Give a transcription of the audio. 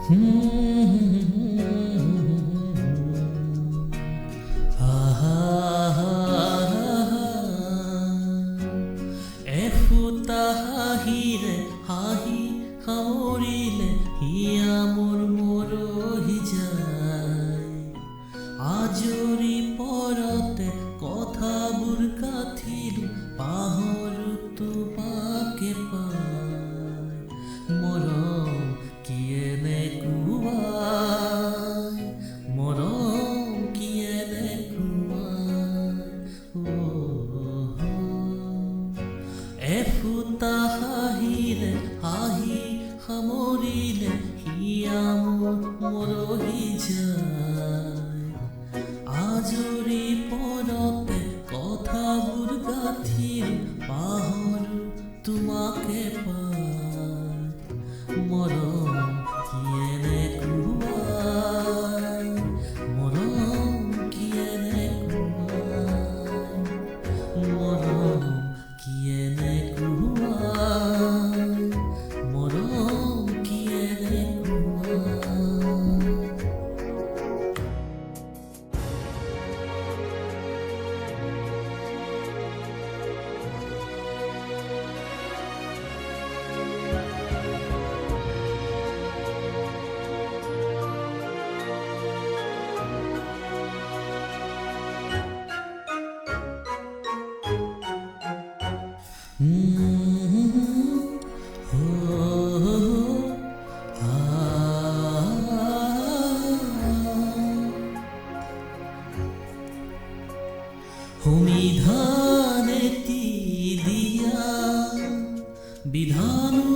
এফুটা হাঁহিৰে হাঁহি সামৰিলে হিয়া মোৰ মৰহি যায়। আজৰি পৰতে কথাবোৰ কাঠিলো পাহৰো তোমাকে পাই। মৰম কি এনে কোৱাই, মৰম কি এনে কোৱাই। এফুটা হাঁহিৰে হাঁহি সামৰিলে হিয়া মোৰ মৰহি যায়। আজৰি পৰতে কথাবোৰ গাঁঠি পাহৰো তোমাকে পাই। মৰম কি এনে কোৱাই, মৰম কি এনে কোৱাই, মৰম কি এনে কোৱাই, মৰম কি এনে কোৱাই। সংবিধানেতি দিয়া বিধানো